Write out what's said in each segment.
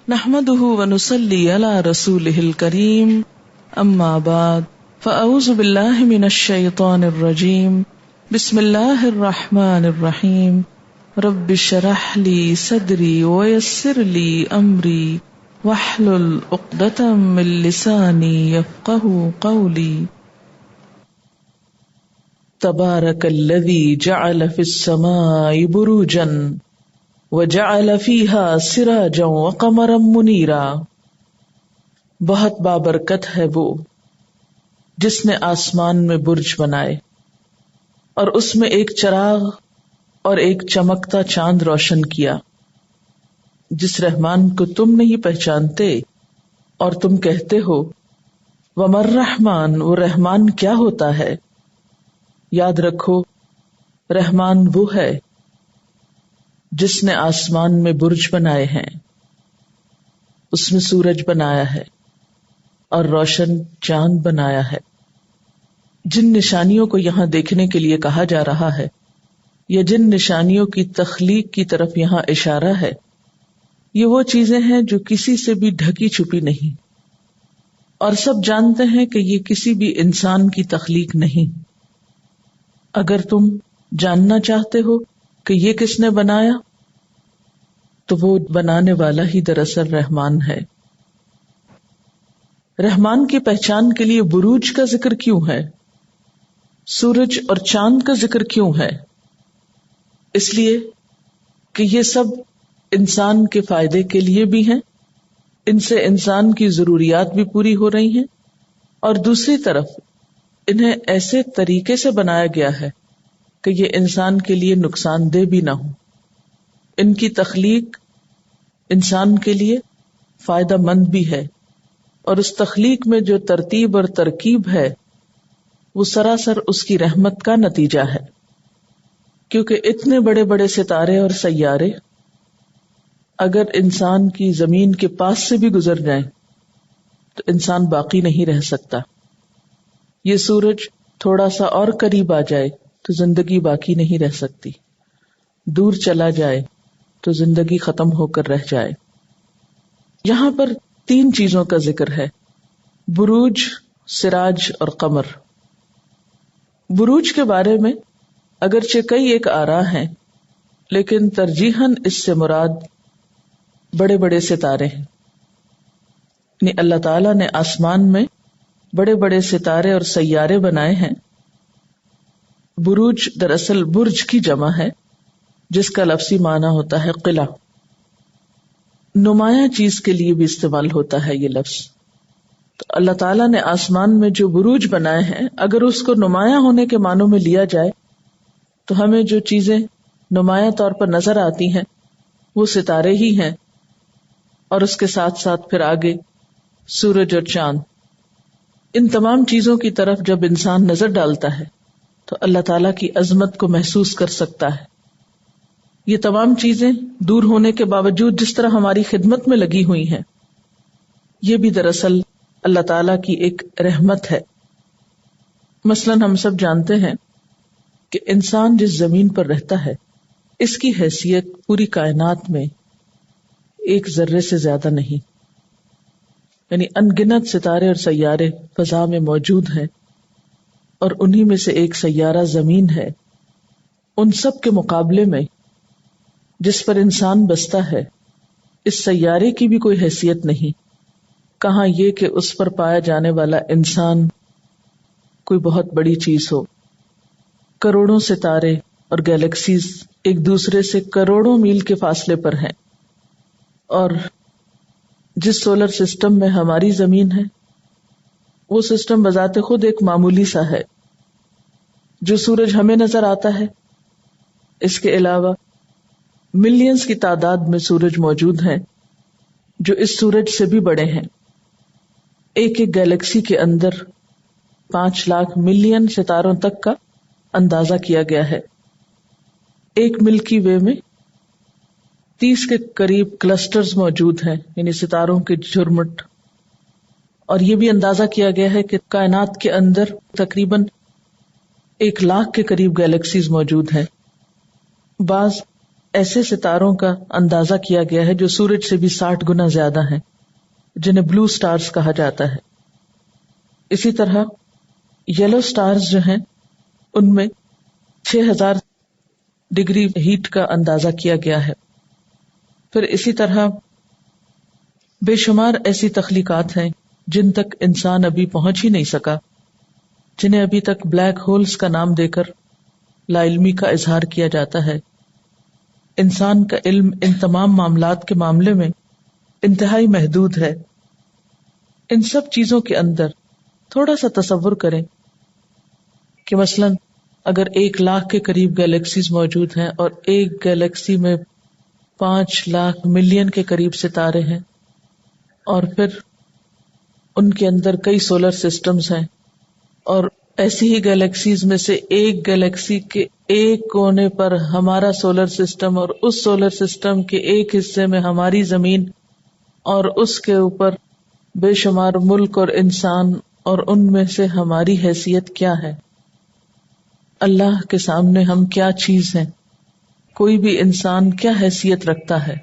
نحمده ونصلي على رسوله الكريم اما بعد فاعوذ بالله من الشيطان الرجيم بسم الله الرحمن الرحيم رب اشرح لي صدري ويسر لي امري واحلل عقدة من لساني يفقهوا قولي تبارك الذي جعل في السماء بروجا وجعل فيها سراجا وقمرا منيرا. بہت بابرکت ہے وہ جس نے آسمان میں برج بنائے اور اس میں ایک چراغ اور ایک چمکتا چاند روشن کیا. جس رحمان کو تم نہیں پہچانتے اور تم کہتے ہو وَمَا الرَّحْمَٰنُ، وہ رحمان کیا ہوتا ہے؟ یاد رکھو رحمان وہ ہے جس نے آسمان میں برج بنائے ہیں، اس میں سورج بنایا ہے اور روشن چاند بنایا ہے. جن نشانیوں کو یہاں دیکھنے کے لیے کہا جا رہا ہے یا جن نشانیوں کی تخلیق کی طرف یہاں اشارہ ہے، یہ وہ چیزیں ہیں جو کسی سے بھی ڈھکی چھپی نہیں، اور سب جانتے ہیں کہ یہ کسی بھی انسان کی تخلیق نہیں. اگر تم جاننا چاہتے ہو کہ یہ کس نے بنایا تو وہ بنانے والا ہی دراصل رحمان ہے. رحمان کی پہچان کے لیے بروج کا ذکر کیوں ہے؟ سورج اور چاند کا ذکر کیوں ہے؟ اس لیے کہ یہ سب انسان کے فائدے کے لیے بھی ہیں، ان سے انسان کی ضروریات بھی پوری ہو رہی ہیں، اور دوسری طرف انہیں ایسے طریقے سے بنایا گیا ہے کہ یہ انسان کے لیے نقصان دہ بھی نہ ہو. ان کی تخلیق انسان کے لیے فائدہ مند بھی ہے، اور اس تخلیق میں جو ترتیب اور ترکیب ہے وہ سراسر اس کی رحمت کا نتیجہ ہے. کیونکہ اتنے بڑے بڑے ستارے اور سیارے اگر انسان کی زمین کے پاس سے بھی گزر جائیں تو انسان باقی نہیں رہ سکتا. یہ سورج تھوڑا سا اور قریب آ جائے تو زندگی باقی نہیں رہ سکتی، دور چلا جائے تو زندگی ختم ہو کر رہ جائے. یہاں پر 3 چیزوں کا ذکر ہے: بروج، سراج اور قمر. بروج کے بارے میں اگرچہ کئی ایک آراء ہیں، لیکن ترجیحاً اس سے مراد بڑے بڑے ستارے ہیں. یعنی اللہ تعالیٰ نے آسمان میں بڑے بڑے ستارے اور سیارے بنائے ہیں. بروج دراصل برج کی جمع ہے جس کا لفظی معنی ہوتا ہے قلعہ. نمایاں چیز کے لیے بھی استعمال ہوتا ہے یہ لفظ. تو اللہ تعالیٰ نے آسمان میں جو بروج بنائے ہیں، اگر اس کو نمایاں ہونے کے معنوں میں لیا جائے تو ہمیں جو چیزیں نمایاں طور پر نظر آتی ہیں وہ ستارے ہی ہیں، اور اس کے ساتھ ساتھ پھر آگے سورج اور چاند. ان تمام چیزوں کی طرف جب انسان نظر ڈالتا ہے تو اللہ تعالیٰ کی عظمت کو محسوس کر سکتا ہے. یہ تمام چیزیں دور ہونے کے باوجود جس طرح ہماری خدمت میں لگی ہوئی ہیں، یہ بھی دراصل اللہ تعالیٰ کی ایک رحمت ہے. مثلاً ہم سب جانتے ہیں کہ انسان جس زمین پر رہتا ہے اس کی حیثیت پوری کائنات میں ایک ذرے سے زیادہ نہیں. یعنی ان گنت ستارے اور سیارے فضا میں موجود ہیں، اور انہی میں سے ایک سیارہ زمین ہے. ان سب کے مقابلے میں جس پر انسان بستا ہے اس سیارے کی بھی کوئی حیثیت نہیں. کہاں یہ کہ اس پر پایا جانے والا انسان کوئی بہت بڑی چیز ہو. کروڑوں ستارے اور گیلیکسیز ایک دوسرے سے کروڑوں میل کے فاصلے پر ہیں، اور جس سولر سسٹم میں ہماری زمین ہے وہ سسٹم بذات خود ایک معمولی سا ہے. جو سورج ہمیں نظر آتا ہے، اس کے علاوہ ملینز کی تعداد میں سورج موجود ہیں جو اس سورج سے بھی بڑے ہیں. ایک ایک گیلیکسی کے اندر 5 لاکھ ملین ستاروں تک کا اندازہ کیا گیا ہے. ایک ملکی وے میں 30 کے قریب کلسٹرز موجود ہیں، یعنی ستاروں کے جھرمٹ. اور یہ بھی اندازہ کیا گیا ہے کہ کائنات کے اندر تقریباً 1 لاکھ کے قریب گیلیکسیز موجود ہیں. بعض ایسے ستاروں کا اندازہ کیا گیا ہے جو سورج سے بھی 60 گنا زیادہ ہیں، جنہیں بلو سٹارز کہا جاتا ہے. اسی طرح یلو سٹارز جو ہیں ان میں 6000 ڈگری ہیٹ کا اندازہ کیا گیا ہے. پھر اسی طرح بے شمار ایسی تخلیقات ہیں جن تک انسان ابھی پہنچ ہی نہیں سکا، جنہیں ابھی تک بلیک ہولز کا نام دے کر لا علمی کا اظہار کیا جاتا ہے. انسان کا علم ان تمام معاملات کے معاملے میں انتہائی محدود ہے. ان سب چیزوں کے اندر تھوڑا سا تصور کریں کہ مثلاً اگر 1,00,000 کے قریب گیلیکسیز موجود ہیں اور ایک گیلیکسی میں 5,00,000 کے قریب ستارے ہیں، اور پھر ان کے اندر کئی سولر سسٹمز ہیں، اور ایسی ہی گیلیکسیز میں سے ایک گیلیکسی کے ایک کونے پر ہمارا سولر سسٹم، اور اس سولر سسٹم کے ایک حصے میں ہماری زمین، اور اس کے اوپر بے شمار ملک اور انسان، اور ان میں سے ہماری حیثیت کیا ہے؟ اللہ کے سامنے ہم کیا چیز ہیں؟ کوئی بھی انسان کیا حیثیت رکھتا ہے؟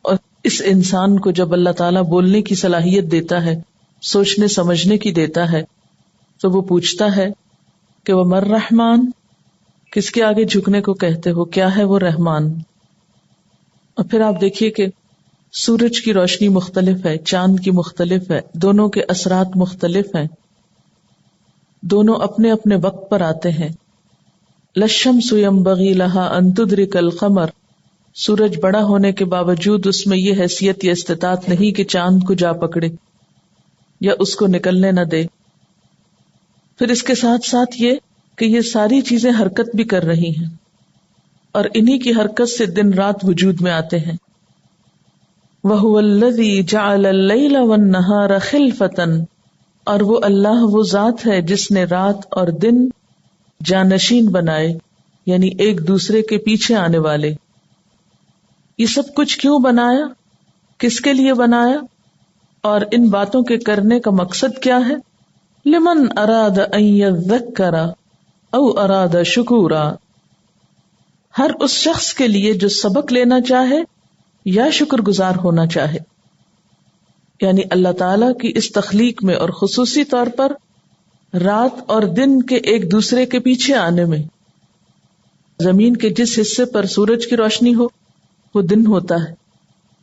اور اس انسان کو جب اللہ تعالیٰ بولنے کی صلاحیت دیتا ہے، سوچنے سمجھنے کی دیتا ہے، تو وہ پوچھتا ہے کہ وہ مر رحمان، کس کے آگے جھکنے کو کہتے ہو، کیا ہے وہ رحمان؟ اور پھر آپ دیکھیے کہ سورج کی روشنی مختلف ہے، چاند کی مختلف ہے، دونوں کے اثرات مختلف ہیں، دونوں اپنے اپنے وقت پر آتے ہیں. للشمس ينبغي لها ان تدرك القمر، سورج بڑا ہونے کے باوجود اس میں یہ حیثیت یا استطاعت نہیں کہ چاند کو جا پکڑے یا اس کو نکلنے نہ دے. پھر اس کے ساتھ ساتھ یہ کہ یہ ساری چیزیں حرکت بھی کر رہی ہیں، اور انہی کی حرکت سے دن رات وجود میں آتے ہیں. وَهُوَ الَّذِي جَعَلَ اللَّيْلَ وَالنَّهَارَ خِلْفَةً، اور وہ اللہ وہ ذات ہے جس نے رات اور دن جانشین بنائے، یعنی ایک دوسرے کے پیچھے آنے والے. یہ سب کچھ کیوں بنایا؟ کس کے لیے بنایا؟ اور ان باتوں کے کرنے کا مقصد کیا ہے؟ لمن اراد ان یذکر او اراد شکورا، ہر اس شخص کے لیے جو سبق لینا چاہے یا شکر گزار ہونا چاہے. یعنی اللہ تعالی کی اس تخلیق میں اور خصوصی طور پر رات اور دن کے ایک دوسرے کے پیچھے آنے میں، زمین کے جس حصے پر سورج کی روشنی ہو وہ دن ہوتا ہے،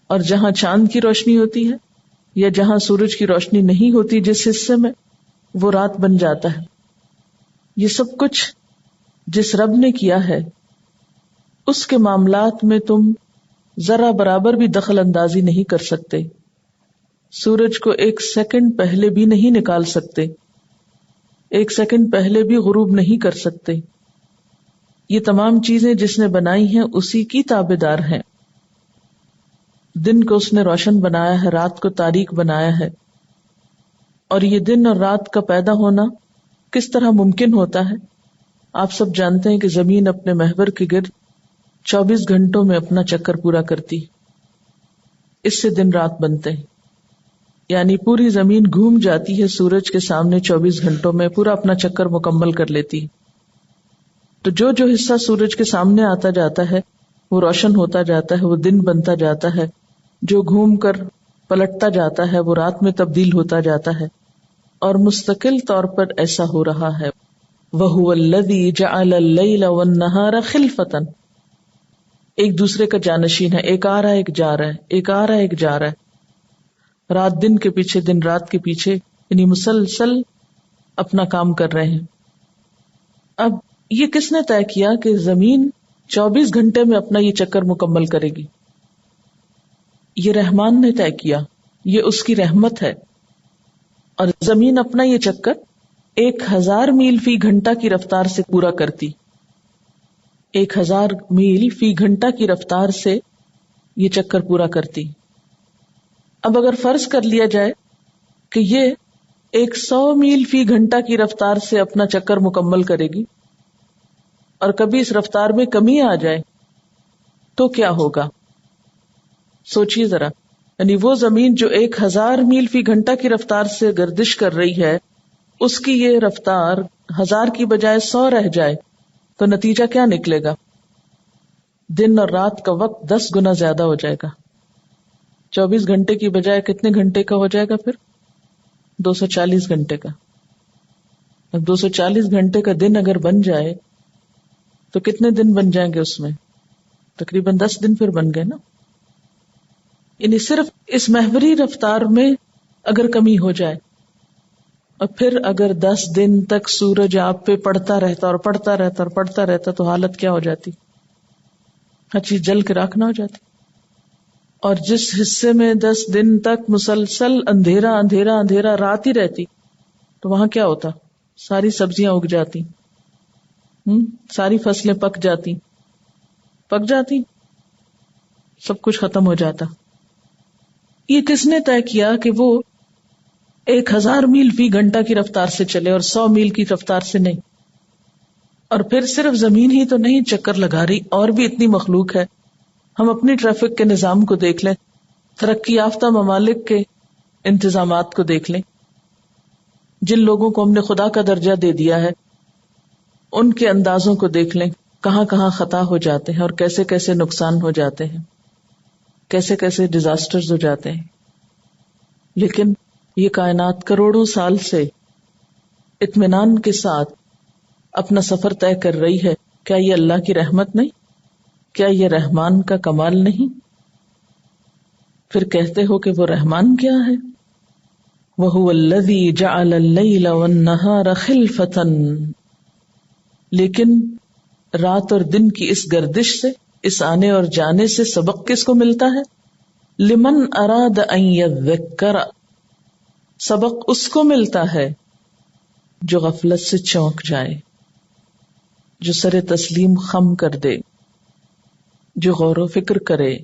اور جہاں چاند کی روشنی ہوتی ہے یا جہاں سورج کی روشنی نہیں ہوتی جس حصے میں، وہ رات بن جاتا ہے. یہ سب کچھ جس رب نے کیا ہے اس کے معاملات میں تم ذرا برابر بھی دخل اندازی نہیں کر سکتے. سورج کو 1 سیکنڈ پہلے بھی نہیں نکال سکتے، 1 سیکنڈ پہلے بھی غروب نہیں کر سکتے. یہ تمام چیزیں جس نے بنائی ہیں اسی کی تابعدار ہیں. دن کو اس نے روشن بنایا ہے، رات کو تاریک بنایا ہے. اور یہ دن اور رات کا پیدا ہونا کس طرح ممکن ہوتا ہے؟ آپ سب جانتے ہیں کہ زمین اپنے محور کے گرد 24 گھنٹوں میں اپنا چکر پورا کرتی، اس سے دن رات بنتے ہیں. یعنی پوری زمین گھوم جاتی ہے سورج کے سامنے 24 گھنٹوں میں، پورا اپنا چکر مکمل کر لیتی. تو جو جو حصہ سورج کے سامنے آتا جاتا ہے وہ روشن ہوتا جاتا ہے، وہ دن بنتا جاتا ہے. جو گھوم کر پلٹتا جاتا ہے وہ رات میں تبدیل ہوتا جاتا ہے، اور مستقل طور پر ایسا ہو رہا ہے. وَهُوَ الَّذِي جَعَلَ اللَّيْلَ وَالنَّهَارَ خِلْفَةً، ایک دوسرے کا جانشین ہے، ایک آ رہا ہے ایک جا رہا ہے، ایک آ رہا ہے ایک جا رہا ہے. رات دن کے پیچھے، دن رات کے پیچھے، یعنی مسلسل اپنا کام کر رہے ہیں. اب یہ کس نے طے کیا کہ زمین 24 گھنٹے میں اپنا یہ چکر مکمل کرے گی؟ یہ رحمان نے طے کیا، یہ اس کی رحمت ہے. اور زمین اپنا یہ چکر 1000 میل فی گھنٹہ کی رفتار سے پورا کرتی. 1000 میل فی گھنٹہ کی رفتار سے یہ چکر پورا کرتی. اب اگر فرض کر لیا جائے کہ یہ 100 میل فی گھنٹہ کی رفتار سے اپنا چکر مکمل کرے گی اور کبھی اس رفتار میں کمی آ جائے تو کیا ہوگا؟ سوچئے ذرا. یعنی وہ زمین جو 1000 میل فی گھنٹہ کی رفتار سے گردش کر رہی ہے، اس کی یہ رفتار 1000 کی بجائے 100 رہ جائے تو نتیجہ کیا نکلے گا؟ دن اور رات کا وقت 10 گنا زیادہ ہو جائے گا. 24 گھنٹے کی بجائے کتنے گھنٹے کا ہو جائے گا پھر؟ 240 گھنٹے کا. اب 240 گھنٹے کا دن اگر بن جائے تو کتنے دن بن جائیں گے اس میں؟ تقریباً 10 دن پھر بن گئے نا. یعنی صرف اس محوری رفتار میں اگر کمی ہو جائے اور پھر اگر 10 دن تک سورج آپ پہ پڑتا رہتا اور پڑتا رہتا اور پڑتا رہتا تو حالت کیا ہو جاتی؟ ہر چیز جل کے راکھ نہ ہو جاتی. اور جس حصے میں 10 دن تک مسلسل اندھیرا اندھیرا اندھیرا رات ہی رہتی تو وہاں کیا ہوتا؟ ساری سبزیاں اگ جاتی، ساری فصلیں پک جاتی، سب کچھ ختم ہو جاتا. یہ کس نے طے کیا کہ وہ 1000 میل فی گھنٹہ کی رفتار سے چلے اور 100 میل کی رفتار سے نہیں؟ اور پھر صرف زمین ہی تو نہیں چکر لگا رہی، اور بھی اتنی مخلوق ہے. ہم اپنی ٹریفک کے نظام کو دیکھ لیں، ترقی یافتہ ممالک کے انتظامات کو دیکھ لیں، جن لوگوں کو ہم نے خدا کا درجہ دے دیا ہے ان کے اندازوں کو دیکھ لیں، کہاں کہاں خطا ہو جاتے ہیں اور کیسے کیسے نقصان ہو جاتے ہیں، کیسے کیسے ڈیزاسٹرز ہو جاتے ہیں. لیکن یہ کائنات کروڑوں سال سے اطمینان کے ساتھ اپنا سفر طے کر رہی ہے. کیا یہ اللہ کی رحمت نہیں؟ کیا یہ رحمان کا کمال نہیں؟ پھر کہتے ہو کہ وہ رحمان کیا ہے؟ وَهُوَ الَّذِي جَعَلَ اللَّيْلَ وَالنَّهَارَ خِلْفَةً. لیکن رات اور دن کی اس گردش سے، اس آنے اور جانے سے سبق کس کو ملتا ہے؟ لمن اراد ان یذکر. سبق اس کو ملتا ہے جو غفلت سے چونک جائے، جو سر تسلیم خم کر دے، جو غور و فکر کرے،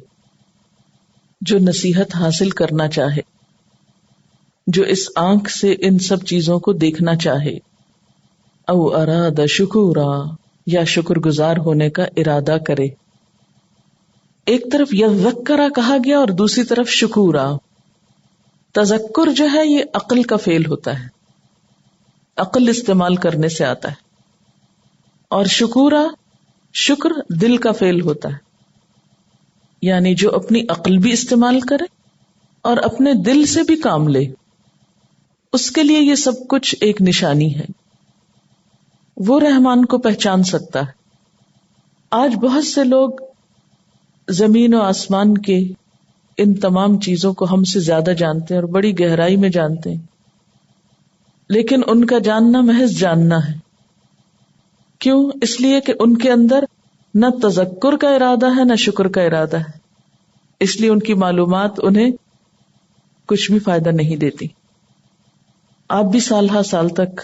جو نصیحت حاصل کرنا چاہے، جو اس آنکھ سے ان سب چیزوں کو دیکھنا چاہے. او اراد شکورا، یا شکر گزار ہونے کا ارادہ کرے. ایک طرف یذکرہ کہا گیا اور دوسری طرف شکورا. تذکر جو ہے یہ عقل کا فعل ہوتا ہے، عقل استعمال کرنے سے آتا ہے، اور شکورا شکر دل کا فعل ہوتا ہے. یعنی جو اپنی عقل بھی استعمال کرے اور اپنے دل سے بھی کام لے، اس کے لیے یہ سب کچھ ایک نشانی ہے. وہ رحمان کو پہچان سکتا ہے. آج بہت سے لوگ زمین و آسمان کے ان تمام چیزوں کو ہم سے زیادہ جانتے ہیں اور بڑی گہرائی میں جانتے ہیں، لیکن ان کا جاننا محض جاننا ہے. کیوں؟ اس لیے کہ ان کے اندر نہ تذکر کا ارادہ ہے نہ شکر کا ارادہ ہے. اس لیے ان کی معلومات انہیں کچھ بھی فائدہ نہیں دیتی. آپ بھی سال ہا سال تک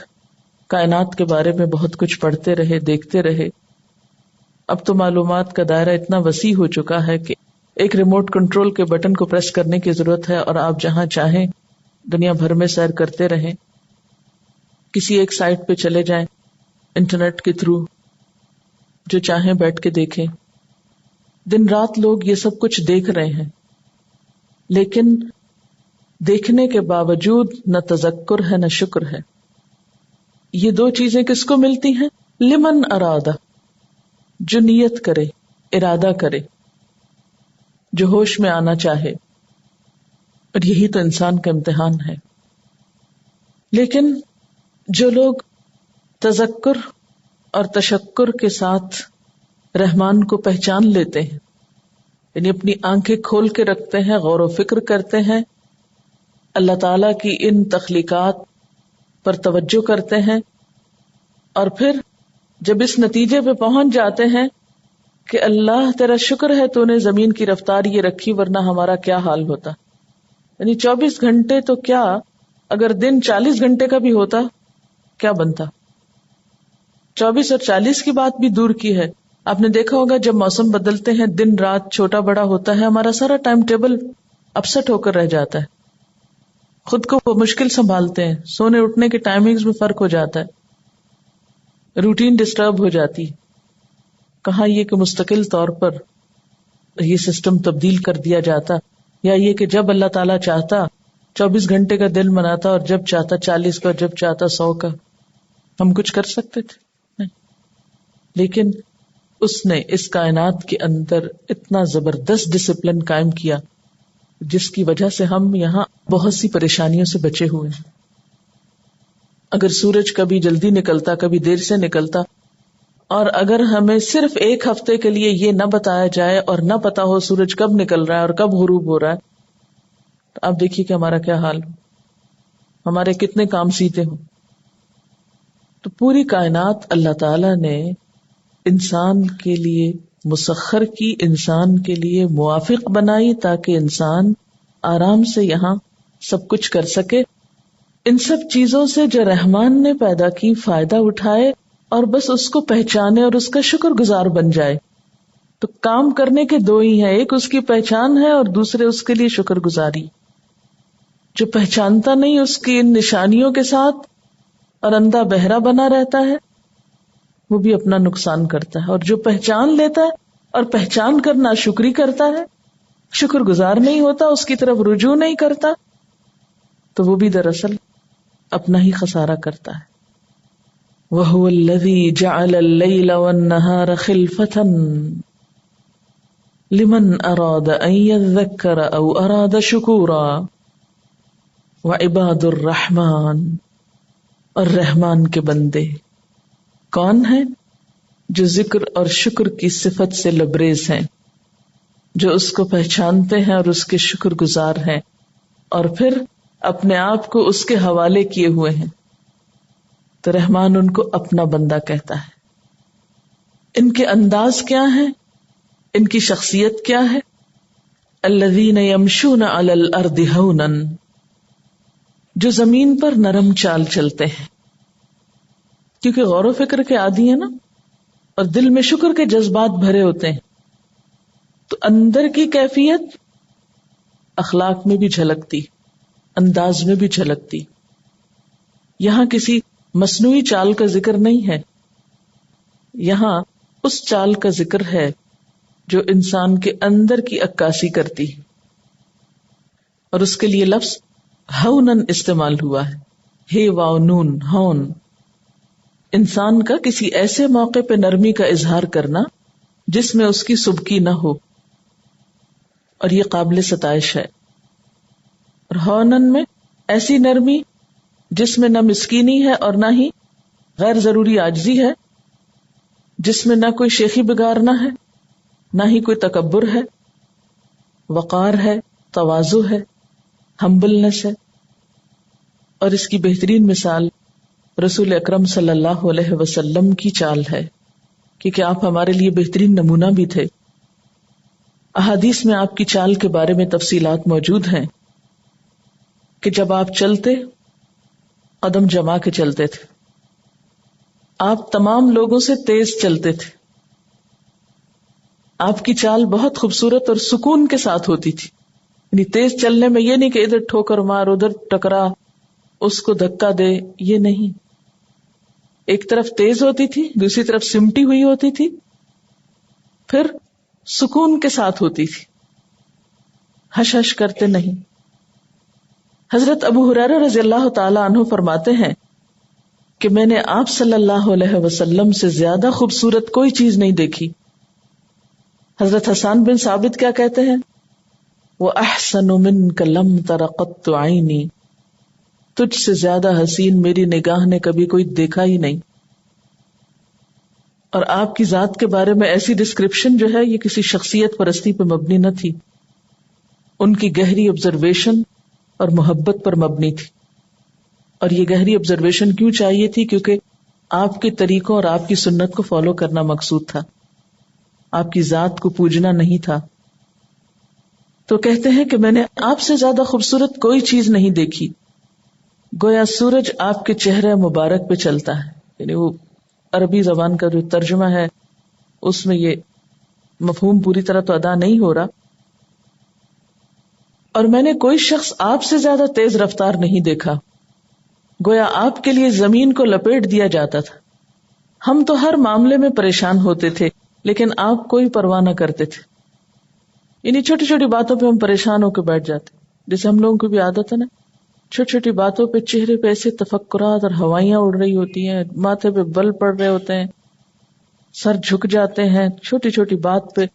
کائنات کے بارے میں بہت کچھ پڑھتے رہے، دیکھتے رہے. اب تو معلومات کا دائرہ اتنا وسیع ہو چکا ہے کہ ایک ریموٹ کنٹرول کے بٹن کو پریس کرنے کی ضرورت ہے اور آپ جہاں چاہیں دنیا بھر میں سیر کرتے رہیں. کسی ایک سائٹ پہ چلے جائیں انٹرنیٹ کے تھرو، جو چاہیں بیٹھ کے دیکھیں. دن رات لوگ یہ سب کچھ دیکھ رہے ہیں، لیکن دیکھنے کے باوجود نہ تذکر ہے نہ شکر ہے. یہ دو چیزیں کس کو ملتی ہیں؟ لمن ارادہ، جو نیت کرے، ارادہ کرے، جو ہوش میں آنا چاہے. اور یہی تو انسان کا امتحان ہے. لیکن جو لوگ تذکر اور تشکر کے ساتھ رحمان کو پہچان لیتے ہیں، یعنی اپنی آنکھیں کھول کے رکھتے ہیں، غور و فکر کرتے ہیں، اللہ تعالی کی ان تخلیقات پر توجہ کرتے ہیں، اور پھر جب اس نتیجے پہ پہنچ جاتے ہیں کہ اللہ تیرا شکر ہے تو نے زمین کی رفتار یہ رکھی، ورنہ ہمارا کیا حال ہوتا. یعنی 24 گھنٹے تو کیا، اگر دن 40 گھنٹے کا بھی ہوتا کیا بنتا. 24 اور 40 کی بات بھی دور کی ہے. آپ نے دیکھا ہوگا جب موسم بدلتے ہیں، دن رات چھوٹا بڑا ہوتا ہے، ہمارا سارا ٹائم ٹیبل اپسٹ ہو کر رہ جاتا ہے. خود کو وہ مشکل سنبھالتے ہیں، سونے اٹھنے کے ٹائمنگز میں فرق ہو جاتا ہے، روٹین ڈسٹرب ہو جاتی. کہاں یہ کہ مستقل طور پر یہ سسٹم تبدیل کر دیا جاتا، یا یہ کہ جب اللہ تعالیٰ چاہتا 24 گھنٹے کا دن بناتا اور جب چاہتا 40 کا، جب چاہتا 100 کا. ہم کچھ کر سکتے تھے؟ نہیں. لیکن اس نے اس کائنات کے اندر اتنا زبردست ڈسپلن قائم کیا جس کی وجہ سے ہم یہاں بہت سی پریشانیوں سے بچے ہوئے ہیں. اگر سورج کبھی جلدی نکلتا کبھی دیر سے نکلتا، اور اگر ہمیں صرف ایک ہفتے کے لیے یہ نہ بتایا جائے اور نہ پتا ہو سورج کب نکل رہا ہے اور کب غروب ہو رہا ہے، تو آپ دیکھیے کہ ہمارا کیا حال ہو، ہمارے کتنے کام سیدھے ہوں. تو پوری کائنات اللہ تعالی نے انسان کے لیے مسخر کی، انسان کے لیے موافق بنائی تاکہ انسان آرام سے یہاں سب کچھ کر سکے. ان سب چیزوں سے جو رحمان نے پیدا کی فائدہ اٹھائے اور بس اس کو پہچانے اور اس کا شکر گزار بن جائے. تو کام کرنے کے دو ہی ہیں، ایک اس کی پہچان ہے اور دوسرے اس کے لیے شکر گزاری. جو پہچانتا نہیں اس کی ان نشانیوں کے ساتھ اور اندھا بہرا بنا رہتا ہے، وہ بھی اپنا نقصان کرتا ہے. اور جو پہچان لیتا ہے اور پہچان کر ناشکری کرتا ہے، شکر گزار نہیں ہوتا، اس کی طرف رجوع نہیں کرتا، تو وہ بھی دراصل اپنا ہی خسارہ کرتا ہے. وَهُوَ الَّذِي جَعَلَ اللَّيْلَ وَالنَّهَارَ خِلْفَةً لِمَنْ أَرَادَ أَنْ يَذَّكَّرَ أَوْ أَرَادَ شُكُورًا. وَعِبَادُ الرَّحْمَنِ، اور رحمان کے بندے کون ہیں؟ جو ذکر اور شکر کی صفت سے لبریز ہیں، جو اس کو پہچانتے ہیں اور اس کے شکر گزار ہیں، اور پھر اپنے آپ کو اس کے حوالے کیے ہوئے ہیں. تو رحمان ان کو اپنا بندہ کہتا ہے. ان کے انداز کیا ہیں؟ ان کی شخصیت کیا ہے؟ الذین یمشون علی الارض ہونا، جو زمین پر نرم چال چلتے ہیں. کیونکہ غور و فکر کے عادی ہیں نا، اور دل میں شکر کے جذبات بھرے ہوتے ہیں، تو اندر کی کیفیت اخلاق میں بھی جھلکتی، انداز میں بھی جھلکتی. یہاں کسی مصنوعی چال کا ذکر نہیں ہے، یہاں اس چال کا ذکر ہے جو انسان کے اندر کی عکاسی کرتی، اور اس کے لیے لفظ ہونن استعمال ہوا ہے. ہے واو نون ہون، انسان کا کسی ایسے موقع پہ نرمی کا اظہار کرنا جس میں اس کی سبکی نہ ہو، اور یہ قابل ستائش ہے. اور ہونن میں ایسی نرمی جس میں نہ مسکینی ہے اور نہ ہی غیر ضروری عاجزی ہے، جس میں نہ کوئی شیخی بگارنا ہے، نہ ہی کوئی تکبر ہے، وقار ہے، تواضع ہے، ہمبلنس ہے. اور اس کی بہترین مثال رسول اکرم صلی اللہ علیہ وسلم کی چال ہے، کیونکہ آپ ہمارے لیے بہترین نمونہ بھی تھے. احادیث میں آپ کی چال کے بارے میں تفصیلات موجود ہیں کہ جب آپ چلتے قدم جما کے چلتے تھے، آپ تمام لوگوں سے تیز چلتے تھے، آپ کی چال بہت خوبصورت اور سکون کے ساتھ ہوتی تھی. یعنی تیز چلنے میں یہ نہیں کہ ادھر ٹھوکر مار ادھر ٹکرا اس کو دھکا دے، یہ نہیں. ایک طرف تیز ہوتی تھی، دوسری طرف سمٹی ہوئی ہوتی تھی، پھر سکون کے ساتھ ہوتی تھی، ہش ہش کرتے نہیں. حضرت ابو ہریرہ رضی اللہ تعالی عنہ فرماتے ہیں کہ میں نے آپ صلی اللہ علیہ وسلم سے زیادہ خوبصورت کوئی چیز نہیں دیکھی. حضرت حسان بن ثابت کیا کہتے ہیں؟ وَأَحْسَنُ مِنْكَ لَمْ تَرَ قَطُّ عَيْنِي، تجھ سے زیادہ حسین میری نگاہ نے کبھی کوئی دیکھا ہی نہیں. اور آپ کی ذات کے بارے میں ایسی ڈسکرپشن جو ہے یہ کسی شخصیت پرستی پہ مبنی نہ تھی، ان کی گہری آبزرویشن اور محبت پر مبنی تھی. اور یہ گہری آبزرویشن کیوں چاہیے تھی؟ کیونکہ آپ کے طریقوں اور آپ کی سنت کو فالو کرنا مقصود تھا، آپ کی ذات کو پوجنا نہیں تھا. تو کہتے ہیں کہ میں نے آپ سے زیادہ خوبصورت کوئی چیز نہیں دیکھی. گویا سورج آپ کے چہرے مبارک پہ چلتا ہے، یعنی وہ عربی زبان کا جو ترجمہ ہے اس میں یہ مفہوم پوری طرح تو ادا نہیں ہو رہا. اور میں نے کوئی شخص آپ سے زیادہ تیز رفتار نہیں دیکھا. گویا آپ کے لیے زمین کو لپیٹ دیا جاتا تھا. ہم تو ہر معاملے میں پریشان ہوتے تھے لیکن آپ کوئی پرواہ نہ کرتے تھے. یعنی چھوٹی چھوٹی باتوں پہ ہم پریشان ہو کے بیٹھ جاتے، جیسے ہم لوگوں کو بھی عادت ہے نا، چھوٹی چھوٹی باتوں پہ چہرے پہ ایسے تفکرات اور ہوائیاں اڑ رہی ہوتی ہیں، ماتھے پہ بل پڑ رہے ہوتے ہیں، سر جھک جاتے ہیں، چھوٹی چھوٹی بات پہ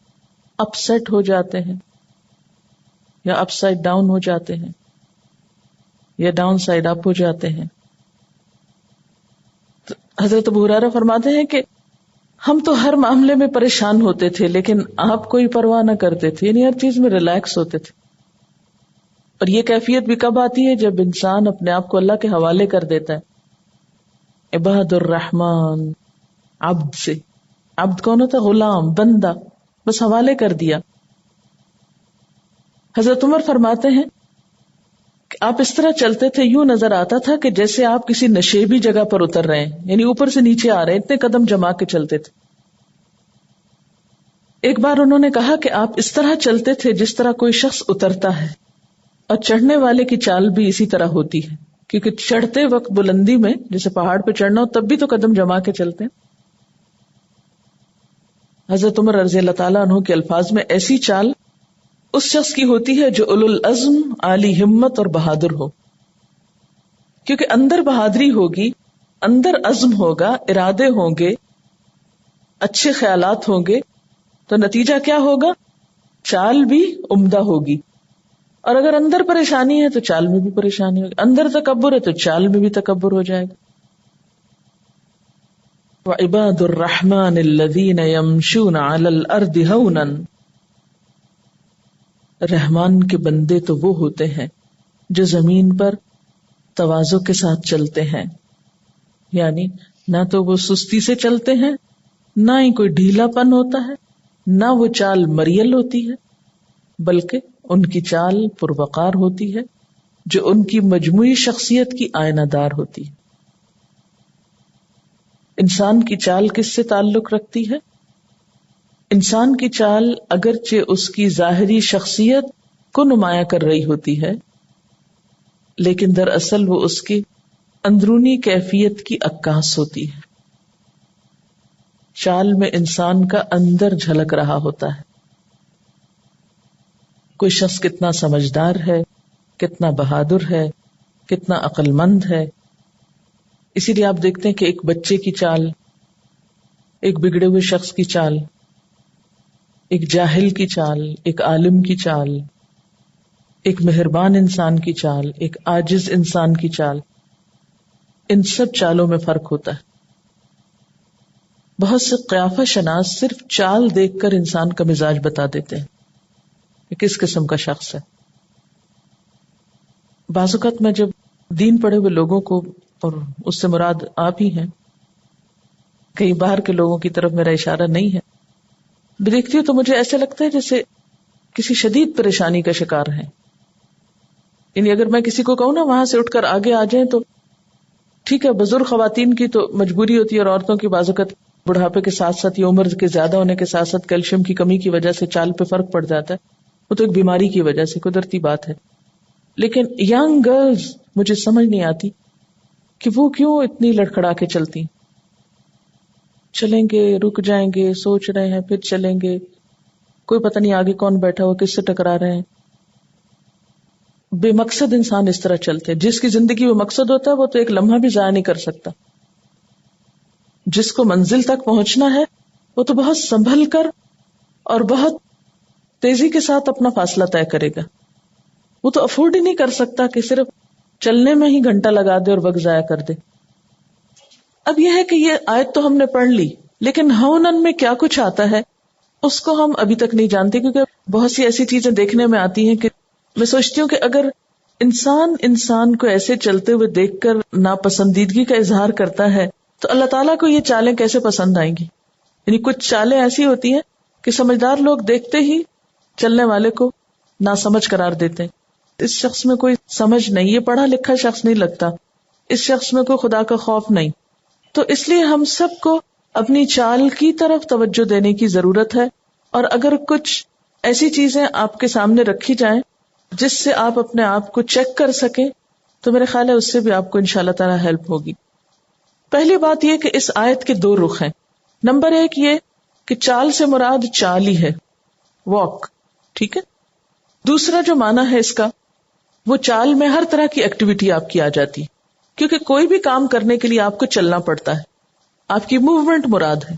اپ سیٹ ہو جاتے ہیں، یا اپ سائڈ ڈاؤن ہو جاتے ہیں، یا ڈاؤن سائڈ اپ ہو جاتے ہیں. تو حضرت ابو ہریرہ فرماتے ہیں کہ ہم تو ہر معاملے میں پریشان ہوتے تھے لیکن آپ کوئی پرواہ نہ کرتے تھے، یعنی ہر چیز میں ریلیکس ہوتے تھے. اور یہ کیفیت بھی کب آتی ہے؟ جب انسان اپنے آپ کو اللہ کے حوالے کر دیتا ہے. عباد الرحمن، عبد سے، عبد کون ہوتا؟ غلام، بندہ، بس حوالے کر دیا. حضرت عمر فرماتے ہیں کہ آپ اس طرح چلتے تھے، یوں نظر آتا تھا کہ جیسے آپ کسی نشیبی جگہ پر اتر رہے ہیں، یعنی اوپر سے نیچے آ رہے ہیں، اتنے قدم جما کے چلتے تھے. ایک بار انہوں نے کہا کہ آپ اس طرح چلتے تھے جس طرح کوئی شخص اترتا ہے، اور چڑھنے والے کی چال بھی اسی طرح ہوتی ہے، کیونکہ چڑھتے وقت بلندی میں جیسے پہاڑ پہ چڑھنا ہو تب بھی تو قدم جما کے چلتے ہیں. حضرت عمر رضی اللہ تعالیٰ عنہ کے الفاظ میں ایسی چال اس شخص کی ہوتی ہے جو اولو العزم، عالی ہمت اور بہادر ہو. کیونکہ اندر بہادری ہوگی، اندر عزم ہوگا، ارادے ہوں گے، اچھے خیالات ہوں گے، تو نتیجہ کیا ہوگا؟ چال بھی عمدہ ہوگی. اور اگر اندر پریشانی ہے تو چال میں بھی پریشانی ہوگی، اندر تکبر ہے تو چال میں بھی تکبر ہو جائے گا. وَعِبَادُ الرَّحْمَنِ الَّذِينَ يَمْشُونَ عَلَى الْأَرْضِ هَوْنًا، رحمان کے بندے تو وہ ہوتے ہیں جو زمین پر تواضع کے ساتھ چلتے ہیں، یعنی نہ تو وہ سستی سے چلتے ہیں، نہ ہی کوئی ڈھیلا پن ہوتا ہے، نہ وہ چال مریل ہوتی ہے، بلکہ ان کی چال پروقار ہوتی ہے جو ان کی مجموعی شخصیت کی آئینہ دار ہوتی ہے. انسان کی چال کس سے تعلق رکھتی ہے؟ انسان کی چال اگرچہ اس کی ظاہری شخصیت کو نمایاں کر رہی ہوتی ہے، لیکن دراصل وہ اس کی اندرونی کیفیت کی عکاس ہوتی ہے. چال میں انسان کا اندر جھلک رہا ہوتا ہے. کوئی شخص کتنا سمجھدار ہے، کتنا بہادر ہے، کتنا عقل مند ہے. اسی لیے آپ دیکھتے ہیں کہ ایک بچے کی چال، ایک بگڑے ہوئے شخص کی چال، ایک جاہل کی چال، ایک عالم کی چال، ایک مہربان انسان کی چال، ایک عاجز انسان کی چال، ان سب چالوں میں فرق ہوتا ہے. بہت سے قیافہ شناس صرف چال دیکھ کر انسان کا مزاج بتا دیتے ہیں کہ کس قسم کا شخص ہے. بعض اوقات میں جب دین پڑھے ہوئے لوگوں کو، اور اس سے مراد آپ ہی ہیں، کئی باہر کے لوگوں کی طرف میرا اشارہ نہیں ہے، دیکھتی ہوں تو مجھے ایسا لگتا ہے جیسے کسی شدید پریشانی کا شکار ہیں. یعنی اگر میں کسی کو کہوں نا وہاں سے اٹھ کر آگے آ جائیں تو ٹھیک ہے، بزرگ خواتین کی تو مجبوری ہوتی ہے، اور عورتوں کی بعض اوقات بڑھاپے کے ساتھ ساتھ یا عمر کے زیادہ ہونے کے ساتھ ساتھ کیلشیم کی کمی کی وجہ سے چال پہ فرق پڑ جاتا ہے، وہ تو ایک بیماری کی وجہ سے قدرتی بات ہے. لیکن ینگ گرلز مجھے سمجھ نہیں آتی کہ وہ کیوں اتنی لڑکھڑا کے چلتی، چلیں گے، رک جائیں گے، سوچ رہے ہیں، پھر چلیں گے، کوئی پتہ نہیں آگے کون بیٹھا ہوا، کس سے ٹکرا رہے ہیں. بے مقصد انسان اس طرح چلتے ہیں. جس کی زندگی میں مقصد ہوتا ہے وہ تو ایک لمحہ بھی ضائع نہیں کر سکتا. جس کو منزل تک پہنچنا ہے وہ تو بہت سنبھل کر اور بہت تیزی کے ساتھ اپنا فاصلہ طے کرے گا. وہ تو افورڈ ہی نہیں کر سکتا کہ صرف چلنے میں ہی گھنٹہ لگا دے اور وقت ضائع کر دے. اب یہ ہے کہ یہ آیت تو ہم نے پڑھ لی، لیکن ہونن میں کیا کچھ آتا ہے اس کو ہم ابھی تک نہیں جانتے، کیونکہ بہت سی ایسی چیزیں دیکھنے میں آتی ہیں کہ میں سوچتی ہوں کہ اگر انسان کو ایسے چلتے ہوئے دیکھ کر ناپسندیدگی کا اظہار کرتا ہے تو اللہ تعالیٰ کو یہ چالیں کیسے پسند آئیں گی. یعنی کچھ چالیں ایسی ہوتی ہیں کہ سمجھدار لوگ دیکھتے ہی چلنے والے کو ناسمجھ قرار دیتے ہیں. اس شخص میں کوئی سمجھ نہیں، یہ پڑھا لکھا شخص نہیں لگتا، اس شخص میں کوئی خدا کا خوف نہیں. تو اس لیے ہم سب کو اپنی چال کی طرف توجہ دینے کی ضرورت ہے. اور اگر کچھ ایسی چیزیں آپ کے سامنے رکھی جائیں جس سے آپ اپنے آپ کو چیک کر سکیں تو میرے خیال ہے اس سے بھی آپ کو انشاءاللہ تعالی ہیلپ ہوگی. پہلی بات یہ کہ اس آیت کے دو رخ ہیں. نمبر ایک یہ کہ چال سے مراد چال ہی ہے، واک، ٹھیک ہے. دوسرا جو معنی ہے اس کا، وہ چال میں ہر طرح کی ایکٹیویٹی آپ کی آ جاتی ہے، کیونکہ کوئی بھی کام کرنے کے لیے آپ کو چلنا پڑتا ہے. آپ کی موومنٹ مراد ہے.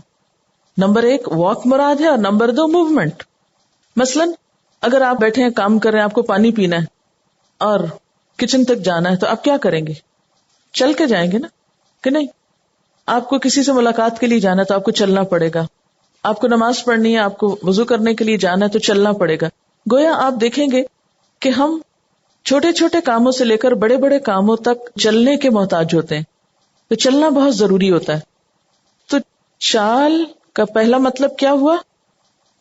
نمبر 1 واک مراد ہے اور نمبر 2 موومنٹ. مثلاً اگر آپ بیٹھے ہیں کام کر رہے ہیں, آپ کو پانی پینا ہے اور کچن تک جانا ہے, تو آپ کیا کریں گے؟ چل کے جائیں گے نا, کہ نہیں؟ آپ کو کسی سے ملاقات کے لیے جانا ہے تو آپ کو چلنا پڑے گا. آپ کو نماز پڑھنی ہے, آپ کو وضو کرنے کے لیے جانا ہے تو چلنا پڑے گا. گویا آپ دیکھیں گے کہ ہم چھوٹے چھوٹے کاموں سے لے کر بڑے بڑے کاموں تک چلنے کے محتاج ہوتے ہیں, تو چلنا بہت ضروری ہوتا ہے. تو چال کا پہلا مطلب کیا ہوا؟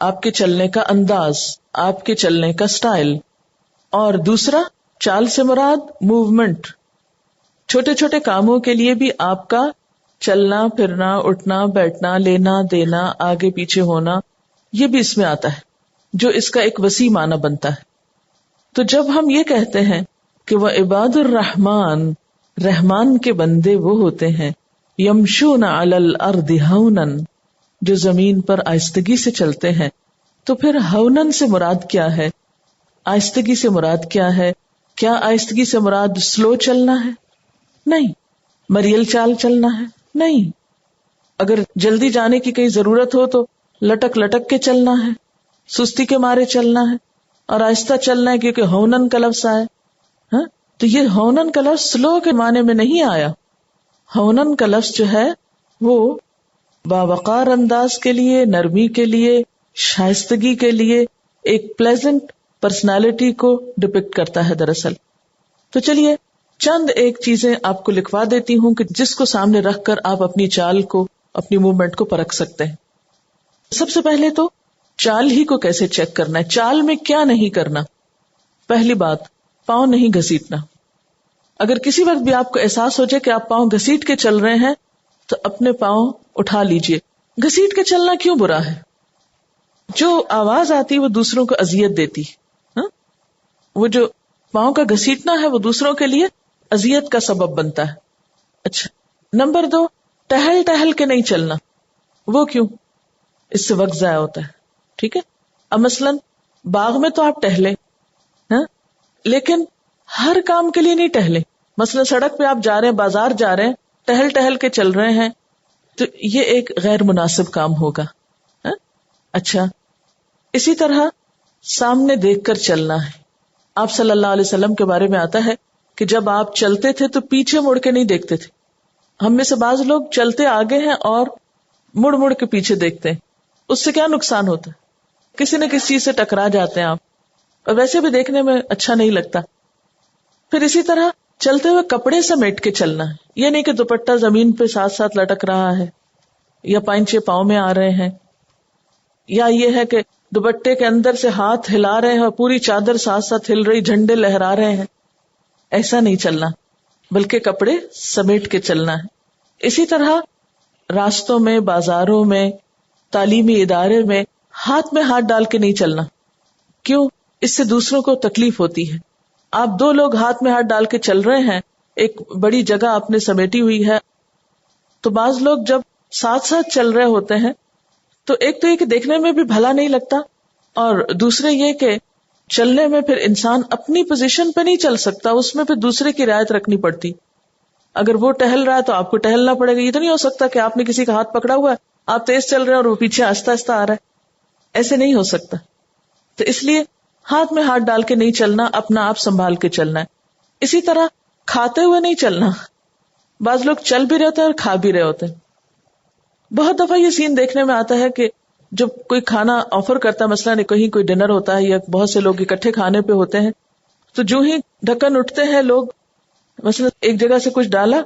آپ کے چلنے کا انداز, آپ کے چلنے کا سٹائل. اور دوسرا, چال سے مراد موومنٹ. چھوٹے چھوٹے کاموں کے لیے بھی آپ کا چلنا پھرنا, اٹھنا بیٹھنا, لینا دینا, آگے پیچھے ہونا, یہ بھی اس میں آتا ہے, جو اس کا ایک وسیع معنی بنتا ہے. تو جب ہم یہ کہتے ہیں کہ وہ عباد الرحمن, رحمان کے بندے وہ ہوتے ہیں, یمشون علی الارض ہونا, جو زمین پر آہستگی سے چلتے ہیں, تو پھر ہونن سے مراد کیا ہے؟ آہستگی سے مراد کیا ہے؟ کیا آہستگی سے مراد سلو چلنا ہے؟ نہیں. مریل چال چلنا ہے؟ نہیں. اگر جلدی جانے کی کہیں ضرورت ہو تو لٹک لٹک کے چلنا ہے, سستی کے مارے چلنا ہے, اور آہستہ چلنا ہے کیونکہ ہونن کا لفظ آیا. ہاں, تو یہ ہونن کا لفظ سلو کے معنی میں نہیں آیا. ہونن کا لفظ جو ہے وہ باوقار انداز کے لیے, نرمی کے لیے, شائستگی کے لیے, ایک پلیزنٹ پرسنالٹی کو ڈپکٹ کرتا ہے دراصل. تو چلیے چند ایک چیزیں آپ کو لکھوا دیتی ہوں کہ جس کو سامنے رکھ کر آپ اپنی چال کو, اپنی موومنٹ کو پرکھ سکتے ہیں. سب سے پہلے تو چال ہی کو کیسے چیک کرنا ہے, چال میں کیا نہیں کرنا. پہلی بات, پاؤں نہیں گھسیٹنا. اگر کسی وقت بھی آپ کو احساس ہو جائے کہ آپ پاؤں گھسیٹ کے چل رہے ہیں تو اپنے پاؤں اٹھا لیجئے. گھسیٹ کے چلنا کیوں برا ہے؟ جو آواز آتی وہ دوسروں کو اذیت دیتی. وہ جو پاؤں کا گھسیٹنا ہے وہ دوسروں کے لیے اذیت کا سبب بنتا ہے. اچھا, نمبر 2, ٹہل ٹہل کے نہیں چلنا. وہ کیوں؟ اس سے وقت ضائع ہوتا ہے. ٹھیک ہے, اب مثلاً باغ میں تو آپ ٹہلے, لیکن ہر کام کے لیے نہیں ٹہلے. مثلاً سڑک پہ آپ جا رہے ہیں, بازار جا رہے ہیں, ٹہل ٹہل کے چل رہے ہیں, تو یہ ایک غیر مناسب کام ہوگا. اچھا, اسی طرح سامنے دیکھ کر چلنا ہے. آپ صلی اللہ علیہ وسلم کے بارے میں آتا ہے کہ جب آپ چلتے تھے تو پیچھے مڑ کے نہیں دیکھتے تھے. ہم میں سے بعض لوگ چلتے آگے ہیں اور مڑ مڑ کے پیچھے دیکھتے ہیں. اس سے کیا نقصان ہوتا ہے؟ کسی نہ کسی چیز سے ٹکرا جاتے ہیں آپ, اور ویسے بھی دیکھنے میں اچھا نہیں لگتا. پھر اسی طرح چلتے ہوئے کپڑے سمیٹ کے چلنا ہے. یہ نہیں کہ دوپٹہ زمین پہ ساتھ ساتھ لٹک رہا ہے, یا پائنچے پاؤں میں آ رہے ہیں, یا یہ ہے کہ دوپٹے کے اندر سے ہاتھ ہلا رہے ہیں اور پوری چادر ساتھ ساتھ ہل رہی, جھنڈے لہرا رہے ہیں. ایسا نہیں چلنا, بلکہ کپڑے سمیٹ کے چلنا ہے. اسی طرح راستوں میں, بازاروں میں, تعلیمی ادارے میں ہاتھ ڈال کے نہیں چلنا. کیوں؟ اس سے دوسروں کو تکلیف ہوتی ہے. آپ 2 لوگ ہاتھ میں ہاتھ ڈال کے چل رہے ہیں, ایک بڑی جگہ آپ نے سمیٹی ہوئی ہے, تو بعض لوگ جب ساتھ ساتھ چل رہے ہوتے ہیں تو ایک تو یہ کہ دیکھنے میں بھی بھلا نہیں لگتا, اور دوسرے یہ کہ چلنے میں پھر انسان اپنی پوزیشن پہ نہیں چل سکتا, اس میں پھر دوسرے کی رعایت رکھنی پڑتی. اگر وہ ٹہل رہا ہے تو آپ کو ٹہلنا پڑے گا. یہ تو نہیں ہو سکتا کہ آپ نے کسی کا ہاتھ پکڑا ہوا ہے, آپ تیز چل رہے ہیں اور وہ پیچھے آہستہ آہستہ آ رہا ہے. ایسے نہیں ہو سکتا. تو اس لیے ہاتھ میں ہاتھ ڈال کے نہیں چلنا, اپنا آپ سنبھال کے چلنا ہے. اسی طرح کھاتے ہوئے نہیں چلنا. بعض لوگ چل بھی رہے ہوتے ہیں اور کھا بھی رہے ہوتے ہیں. بہت دفعہ یہ سین دیکھنے میں آتا ہے کہ جب کوئی کھانا آفر کرتا ہے, مثلاً کہیں کوئی ڈنر ہوتا ہے یا بہت سے لوگ اکٹھے کھانے پہ ہوتے ہیں, تو جو ہی ڈھکن اٹھتے ہیں لوگ, مثلاً ایک جگہ سے کچھ ڈالا,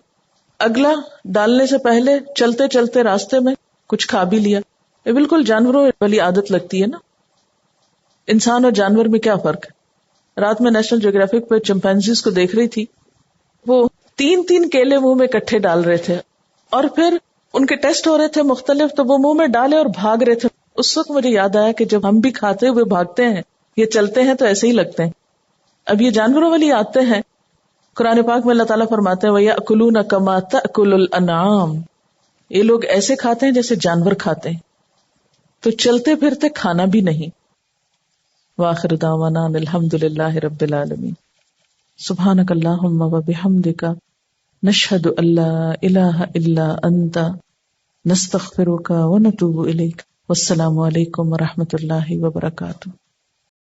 اگلا ڈالنے سے پہلے چلتے چلتے راستے میں کچھ کھا بھی لیا. یہ بالکل جانوروں والی عادت لگتی ہے نا. انسان اور جانور میں کیا فرق ہے؟ رات میں نیشنل جیوگرافک پہ چمپینزیز کو دیکھ رہی تھی, وہ 3 کیلے منہ میں کٹھے ڈال رہے تھے, اور پھر ان کے ٹیسٹ ہو رہے تھے مختلف, تو وہ منہ میں ڈالے اور بھاگ رہے تھے. اس وقت مجھے یاد آیا کہ جب ہم بھی کھاتے ہوئے بھاگتے ہیں, یہ چلتے ہیں تو ایسے ہی لگتے ہیں. اب یہ جانوروں والی عادتیں ہیں. قرآن پاک میں اللہ تعالیٰ فرماتے ہیں وَيَأْكُلُونَ كَمَا تَأْكُلُ الْأَنْعَامُ, یہ لوگ ایسے کھاتے ہیں جیسے جانور کھاتے ہیں. تو چلتے پھرتے کھانا بھی نہیں. وآخر دعوانا الحمد للہ رب العالمین. سبحانک اللہم وبحمدک نشہد ان لا الہ الا انت نستغفرک ونتوب الیک۔ والسلام علیکم ورحمۃ اللہ وبرکاتہ۔